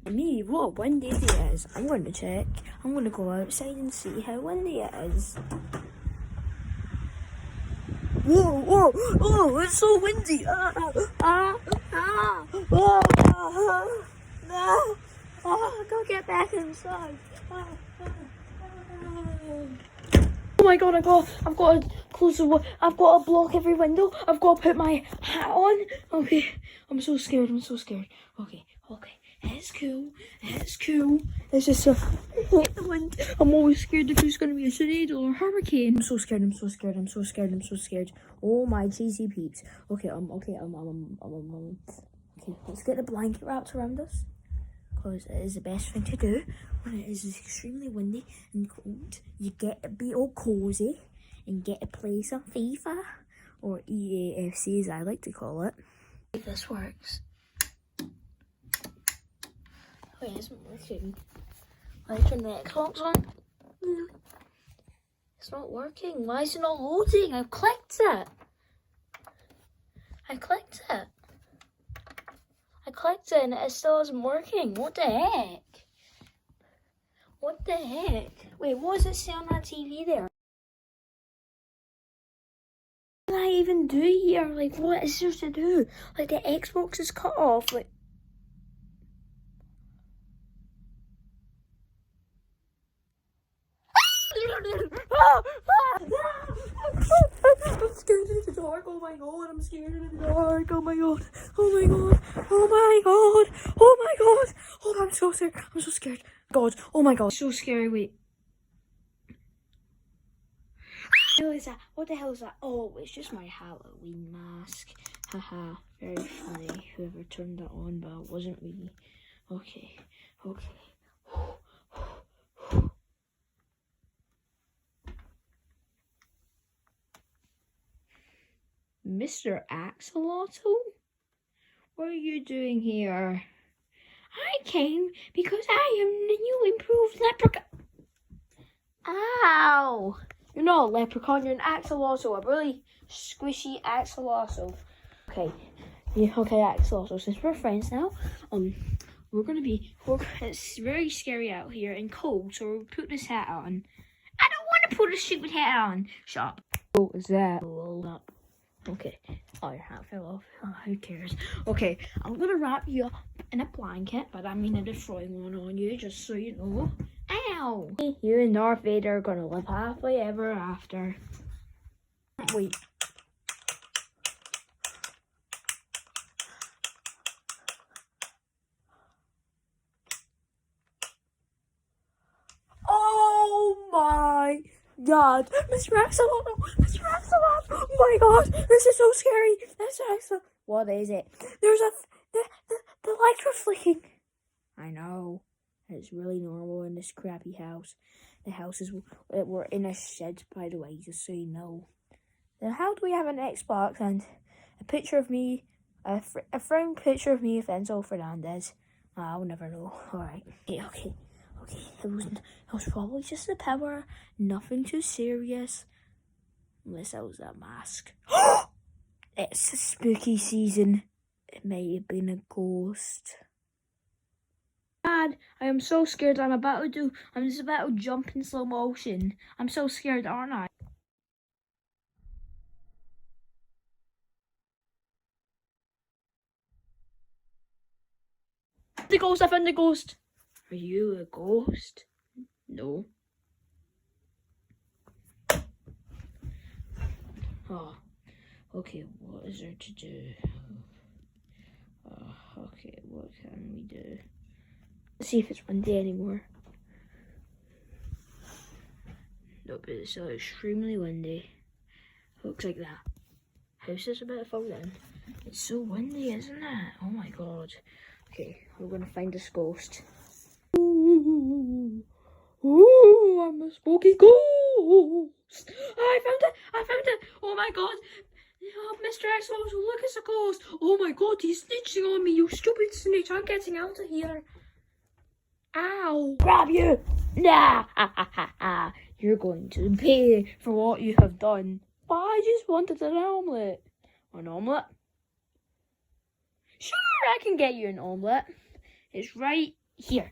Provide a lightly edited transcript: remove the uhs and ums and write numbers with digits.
Me, what windy it is. I'm going to check. I'm going to go outside and see how windy it is. Whoa, whoa, oh, it's so windy. Go get back inside. Oh my god, I've got to close the window. I've got to block every window. I've got to put my hat on. Okay, I'm so scared. Okay. It's cool. It's just I hate the wind. I'm always scared that there's going to be a tornado or a hurricane. I'm so scared. Oh my cheesy peeps. Okay, okay, let's get the blanket wrapped around us. Because it is the best thing to do when it is extremely windy and cold. You get to be all cozy and get to play some FIFA or EAFC as I like to call it. If this works. Oh, it isn't working. Why can the Xbox on? It's not working. Why is it not loading? I clicked it and it still isn't working. What the heck? Wait, what does it say on that TV there? What can I even do here? Like, what is there to do? Like, the Xbox is cut off. Like, I'm scared of the dark. Oh my god, I'm scared of the dark. Oh my god. Oh, I'm so scared. God, oh my god. So scary, wait. What is that? What the hell is that? Oh, it's just my Halloween mask. Haha, very funny. Whoever turned that on, but it wasn't me. Okay. Mr. Axolotl? What are you doing here? I came because I am the new improved leprechaun. Ow! You're not a leprechaun, you're an axolotl, a really squishy axolotl. Okay, axolotl, since we're friends now, it's very scary out here and cold, so we'll put this hat on. I don't want to put a stupid hat on. Shut up. What was that? Hold up. Okay. Oh, your hat fell off. Oh, who cares? Okay, I'm gonna wrap you up in a blanket, but I mean a destroying one on you, just so you know. Ow! You and Darth Vader are gonna live happily ever after. Wait. Oh my god, Mr. Axolotl! Oh my god, this is so scary. What is it? There's the lights were flicking. I know. It's really normal in this crappy house. The houses we're in a shed, by the way, just so you know. Then how do we have an Xbox and a picture of me, a framed picture of me with Enzo Fernandez? I'll never know. Alright. Okay. It was probably just the power. Nothing too serious. Unless that was that mask. It's a spooky season. It may have been a ghost. Dad, I am so scared. I'm just about to jump in slow motion. I'm so scared, aren't I? The ghost, I found the ghost. Are you a ghost? No. Oh, okay, what is there to do? Okay, what can we do? Let's see if it's windy anymore. Nope, it's so extremely windy. Looks like that house is about to fall down. It's so windy, isn't it? Oh my god. Okay, we're gonna find this ghost. Ooh, I'm a spooky ghost. I found it. Oh my god. Oh, Mr. Axolotl, look, it's a ghost. Oh my god, he's snitching on me, you stupid snitch. I'm getting out of here. Ow. Grab you. Nah. You're going to pay for what you have done. But I just wanted an omelette. An omelette? Sure, I can get you an omelette. It's right here.